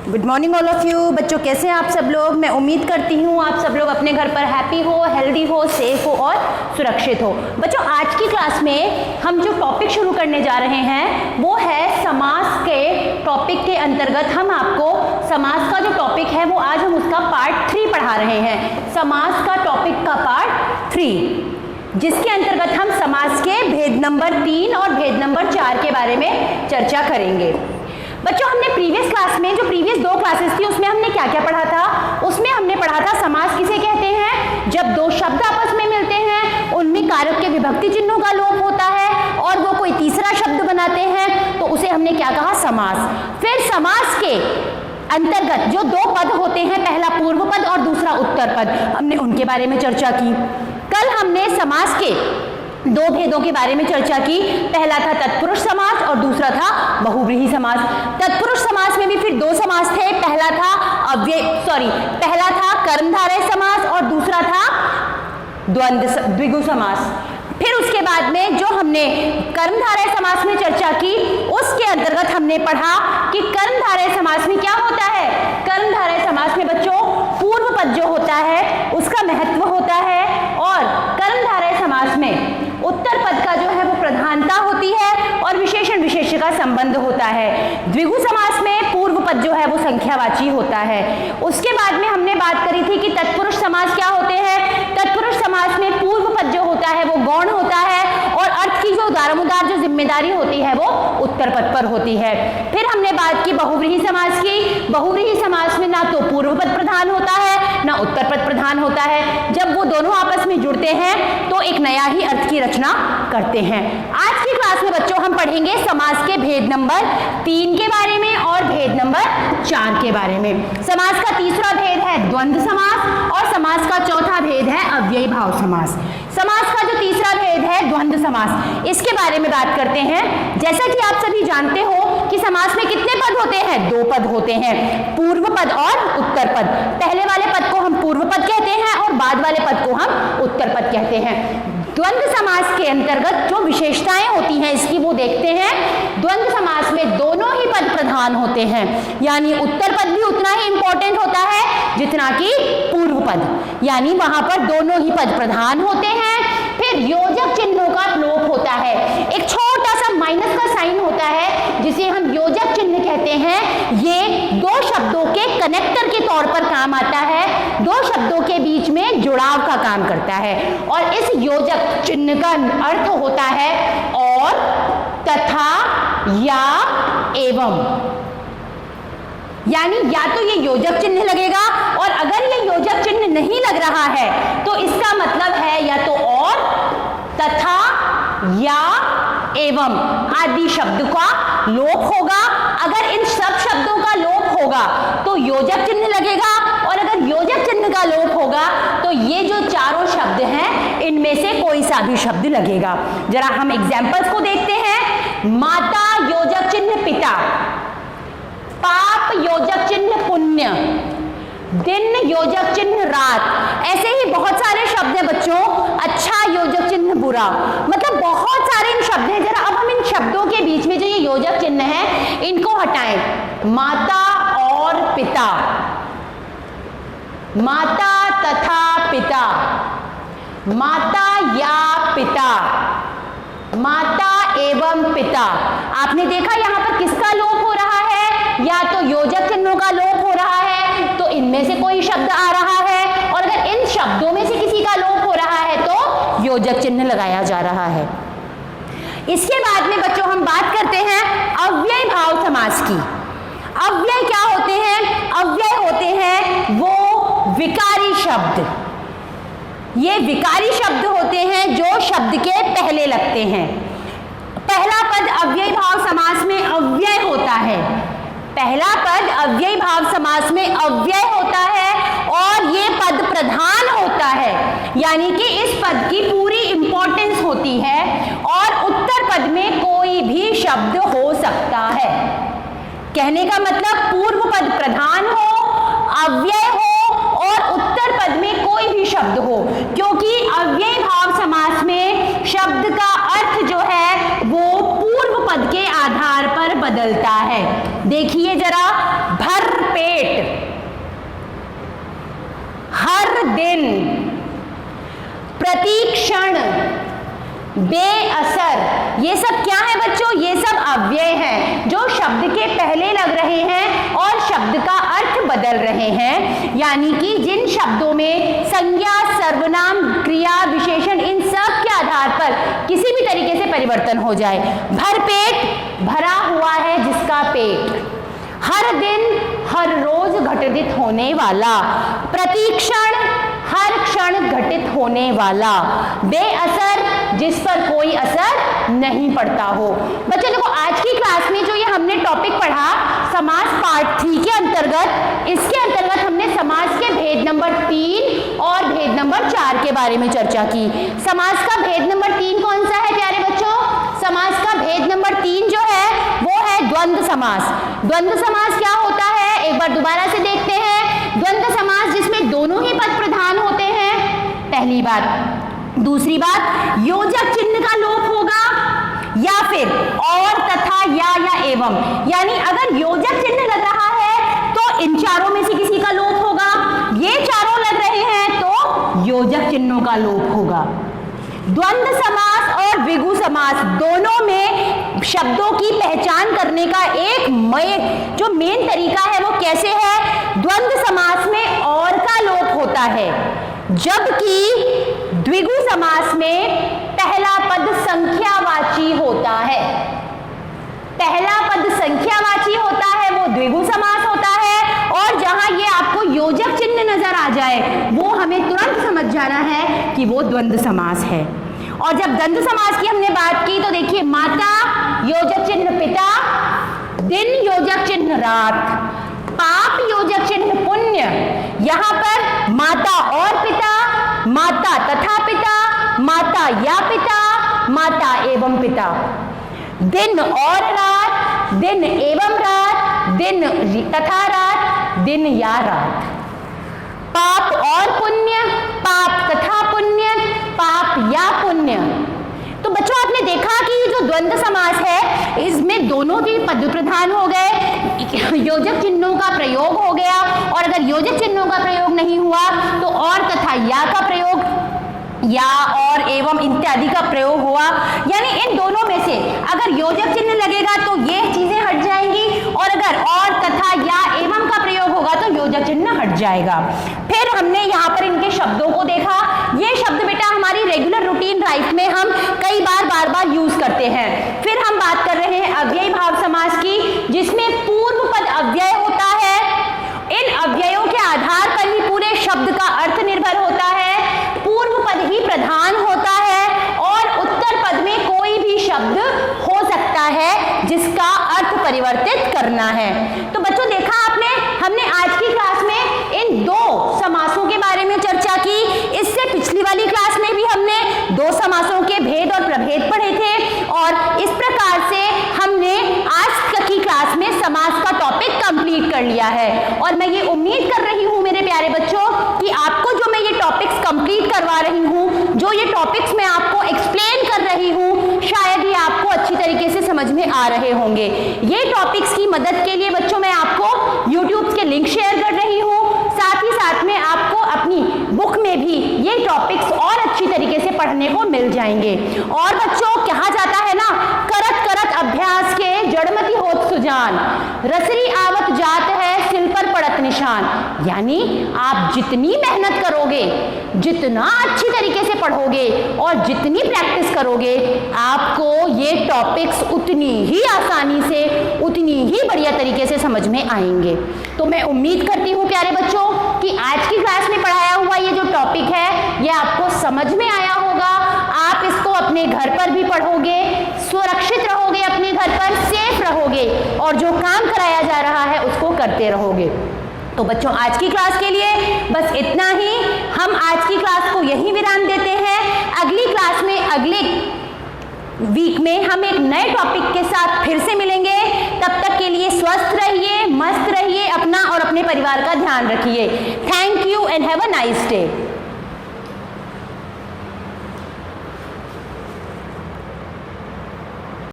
Good morning all of you. बच्चों कैसे हैं आप सब लोग। मैं उम्मीद करती हूँ आप सब लोग अपने घर पर हैप्पी हो, हेल्दी हो, सेफ हो और सुरक्षित हो। बच्चों आज की क्लास में हम जो टॉपिक शुरू करने जा रहे हैं वो है समास के टॉपिक के अंतर्गत हम आपको समास का जो टॉपिक है वो आज हम उसका पार्ट 3 पढ़ा रहे हैं। समास का टॉपिक का पार्ट 3 जिसके अंतर्गत हम समास के भेद नंबर 3 और भेद नंबर 4 के बारे में चर्चा करेंगे। बच्चों हमने प्रीवियस क्लास में जो प्रीवियस 2 क्लासेस थी उसमें हमने क्या क्या पढ़ा था। उसमें हमने पढ़ा था समास किसे कहते हैं, जब 2 शब्द आपस में मिलते हैं उनमें कारक के विभक्ति चिन्हों का लोप होता है और वो कोई तीसरा शब्द बनाते हैं तो उसे हमने क्या कहा, समास। फिर समास के अंतर्गत जो 2 पद होते हैं, पहला पूर्व पद और दूसरा उत्तर पद, हमने उनके बारे में चर्चा की। कल हमने समास के 2 भेदों के बारे में चर्चा की। पहला था तत्पुरुष समास और दूसरा था बहुव्रीहि समास। तत्पुरुष समास में भी फिर 2 समास थे, पहला था कर्मधारय समास और दूसरा था द्विगु समास। फिर उसके बाद में जो हमने कर्मधारय समास में चर्चा की उसके अंतर्गत हमने पढ़ा कि कर्मधारय समास में क्या होता है। कर्मधारय समास में बच्चों पूर्व पद जो होता है उसका महत्व होता है और कर्मधारय समास में उत्तर पद का जो है वो प्रधानता होती है और विशेषण विशेष का संबंध होता है। द्विगु समास में पूर्व पद जो है वो संख्यावाची होता है। उसके बाद में हमने बात करी थी कि तत्पुरुष समास क्या होते हैं। तत्पुरुष समास में पूर्व पद जो होता है वो गौण होता है और अर्थ की जो उदारमुदार जो जिम्मेदारी होती है वो उत्तर पद पर होती है। फिर हमने बात की बहुव्रीहि समास की। बहुव्रीहि समास में ना तो पूर्व पद प्रधान होता है ना उत्तर पद प्रधान होता है। जब वो दोनों आपस में जुड़ते हैं तो एक नया ही अर्थ की रचना करते हैं। आज की क्लास में बच्चों हम पढ़ेंगे समास के भेद नंबर 3 के बारे में और भेद नंबर 4 के बारे में। समास का तीसरा भेद है द्वंद्व समास और समास का चौथा भेद है अव्ययी भाव समास। समास का जो तीसरा भेद है द्वंद्व समास, इसके बारे में बात करते हैं। जैसा कि आप सभी जानते हो कि समास में कितने पद होते हैं, 2 पद होते हैं, पूर्व पद और उत्तर पद। पहले वाले पद को हम पूर्व पद कहते हैं और बाद वाले पद को हम उत्तर पद कहते हैं। द्वंद्व समास के अंतर्गत जो विशेषताएं होती हैं इसकी वो देखते हैं। द्वंद्व समास में दोनों ही पद प्रधान होते हैं, यानी उत्तर पद भी उतना ही इंपॉर्टेंट होता है जितना कि पूर्व पद, यानी वहां पर दोनों ही पद प्रधान होते हैं। फिर योजक चिन्हों का लोप होता है, एक छोटा सा माइनस का साइन होता है जिसे हम योजक चिन्ह कहते हैं। ये 2 शब्दों के कनेक्टर के तौर पर काम आता है, 2 शब्दों के बीच में जुड़ाव का काम करता है और इस योजक चिन्ह का अर्थ होता है और, तथा, या, एवं। यानी या तो ये योजक चिन्ह लगेगा और अगर ये योजक चिन्ह नहीं लग रहा है तो इसका मतलब है या तो और, तथा, या, एवं आदि शब्द का लोप होगा। अगर इन सब शब्दों का लोप होगा तो योजक चिन्ह लगेगा और अगर योजक चिन्ह का लोप होगा तो ये जो चारों शब्द हैं इनमें से कोई सा भी शब्द लगेगा। जरा हम एग्जाम्पल्स को देखते हैं। माता योजक चिन्ह पिता, पाप योजक चिन्ह पुण्य, दिन योजक चिन्ह रात। ऐसे ही बहुत सारे शब्द हैं बच्चों। अच्छा योजक चिन्ह बुरा, मतलब बहुत सारे इन शब्द हैं। जरा अब हम इन शब्दों के बीच में जो ये योजक चिन्ह है इनको हटाएं। माता और पिता, माता तथा पिता, माता या पिता, माता एवं पिता। आपने देखा यहां पर किसका लोप हो रहा है, या तो योजक चिन्हों का लोप हो रहा है तो इनमें से कोई शब्द आ रहा है और अगर इन शब्दों में से किसी का लोप हो रहा है तो योजक चिन्ह लगाया जा रहा है। इसके बाद में बच्चों हम बात करते हैं अव्यय भाव समास की। अव्यय क्या होते हैं, अव्यय होते हैं वो विकारी शब्द। ये विकारी शब्द होते हैं जो शब्द के पहले लगते हैं। पहला पद अव्ययी भाव समास में अव्यय होता है, पहला पद अव्ययी भाव समास में अव्यय होता है और ये पद प्रधान होता है, यानी कि इस पद की पूरी इंपॉर्टेंस होती है और उत्तर पद में कोई भी शब्द हो सकता है। कहने का मतलब पूर्व पद प्रधान हो, अव्यय हो और उत्तर पद में कोई भी शब्द हो, क्योंकि अव्यय भाव समास में शब्द का अर्थ जो है वो पूर्व पद के आधार पर बदलता है। देखिए जरा, भर पे हर दिन, प्रतिक्षण, बेअसर, ये सब क्या है बच्चों? ये सब अव्यय हैं जो शब्द के पहले लग रहे हैं और शब्द का अर्थ बदल रहे हैं। यानी कि जिन शब्दों में संज्ञा, सर्वनाम, क्रिया, विशेषण, इन सब के आधार पर किसी भी तरीके से परिवर्तन हो जाए। भरपेट, भरा हुआ है जिसका पेट। हर दिन, हर रोज घटित होने वाला। प्रतिक्षण, हर क्षण घटित होने वाला। बेअसर, जिस पर कोई असर नहीं पड़ता हो। बच्चों देखो, आज की क्लास में जो ये हमने टॉपिक पढ़ा समास पार्ट 3 के अंतर्गत, इसके अंतर्गत हमने समास के भेद नंबर 3 और भेद नंबर 4 के बारे में चर्चा की। समास का भेद नंबर 3 कौन सा है प्यारे बच्चों? समास का भेद नंबर 3 जो है वो है द्वंद्व समास। द्वंद्व समास क्या होता है, एक बार दोबारा से देखते हैं। द्वंद्व समास जिसमें दोनों ही पद प्रधान होते हैं, पहली बात। दूसरी बात, योजक चिन्ह का लोप होगा या फिर और, तथा, या एवं। यानी अगर योजक चिन्ह लग रहा है तो इन चारों में से किसी का लोप होगा, ये चारों लग रहे हैं तो योजक चिन्हों का लोप होगा। द्वंद्व समास और द्विगु समास दोनों में शब्दों की पहचान करने का एक जो मेन तरीका है वो कैसे है? द्वंद्व समास में और का लोप होता है, जबकि द्विगु समास में पहला पद संख्यावाची होता है। पहला पद संख्यावाची होता है वो द्विगु समास होता है, और जहां ये आपको योजक चिन्ह नजर आ जाए वो हमें तुरंत समझ जाना है कि वो द्वंद्व समास है। और जब द्वंद्व समास की हमने बात की तो देखिए, माता योजक चिन्ह पिता, दिन योजक चिन्ह रात, पाप योजक चिन्ह पुण्य। यहां पर माता और पिता, माता तथा पिता, माता या पिता, माता एवं पिता। दिन और रात, दिन एवं रात, दिन तथा रात, दिन या रात। पाप और पुण्य, पाप तथा पुण्य, पाप या पुण्य। तो बच्चों आपने देखा कि जो द्वंद्व समास है इसमें दोनों भी पद प्रधान हो गए, योजक चिन्हों का प्रयोग हो गया, और अगर योजक चिन्हों का प्रयोग नहीं हुआ तो और तथा या का प्रयोग, या और एवं इत्यादि का प्रयोग हुआ। यानी इन दोनों में से अगर योजक चिन्ह लगेगा तो ये चीजें हट जाएंगी, और अगर और तथा या एवं का प्रयोग होगा तो योजक चिन्ह हट जाएगा। फिर हमने यहाँ पर इनके शब्दों को देखा। ये शब्द बेटा हमारी रेगुलर रूटीन लाइफ में हम कई बार बार यूज करते हैं। फिर हम बात कर रहे हैं अव्ययी भाव समास की, जिसमें पूर्व पद अव्यय होता है। इन अव्ययों के आधार पर ही पूरे शब्द का अर्थ निर्भर होता है। पूर्व पद ही प्रधान होता है और उत्तर पद में कोई भी शब्द हो सकता है जिसका अर्थ परिवर्तित करना है। तो बच्चों देखा आपने, हमने आज की क्लास में इन दो समासों के बारे में चर्चा की। इससे पिछली वाली क्लास में भी हमने दो समासों के भेद और प्रभेद पढ़े थे, और इस प्रकार से हमने आज की क्लास में समास का टॉपिक कंप्लीट कर लिया है। और मैं ये उम्मीद कर रही हूँ मेरे प्यारे बच्चों कि आपको जो मैं ये टॉपिक्स कंप्लीट करवा रही हूँ, जो ये टॉपिक्स मैं आपको एक्सप्लेन कर रही हूँ, शायद ये आपको अच्छी तरीके से समझ में आ रहे होंगे। ये टॉपिक्स की मदद के लिए बच्चों मैं आपको यूट्यूब के लिंक शेयर कर रही हूँ, साथ ही साथ में आपको अपनी बुक में भी ये टॉपिक्स और अच्छी तरीके से पढ़ने को मिल जाएंगे। और बच्चों कहा जाता है ना, करत करत अभ्यास के जड़मति होत सुजान, रसरी आवत जात है सिल पर पड़त निशान। यानी आप जितनी मेहनत करोगे, जितना अच्छी तरीके से पढ़ोगे और जितनी प्रैक्टिस करोगे, आपको ये टॉपिक्स उतनी ही आसानी से, उतनी ही बढ़िया तरीके से समझ में आएंगे। तो मैं उम्मीद करती हूँ प्यारे बच्चों कि आज की क्लास में पढ़ाया हुआ ये जो टॉपिक है ये आपको समझ में आया होगा। आप इसको अपने घर पर भी पढ़ोगे, सुरक्षित रहोगे, अपने घर पर सेफ रहोगे, और जो काम कराया जा रहा है उसको करते रहोगे। तो बच्चों आज की क्लास के लिए बस इतना ही। हम आज की क्लास को यहीं विराम देते हैं। अगली क्लास में, अगले वीक में हम एक नए टॉपिक के साथ फिर से मिलेंगे। तब तक के लिए स्वस्थ रहिए, मस्त रहिए, अपना और अपने परिवार का ध्यान रखिए। Thank you and have a nice day.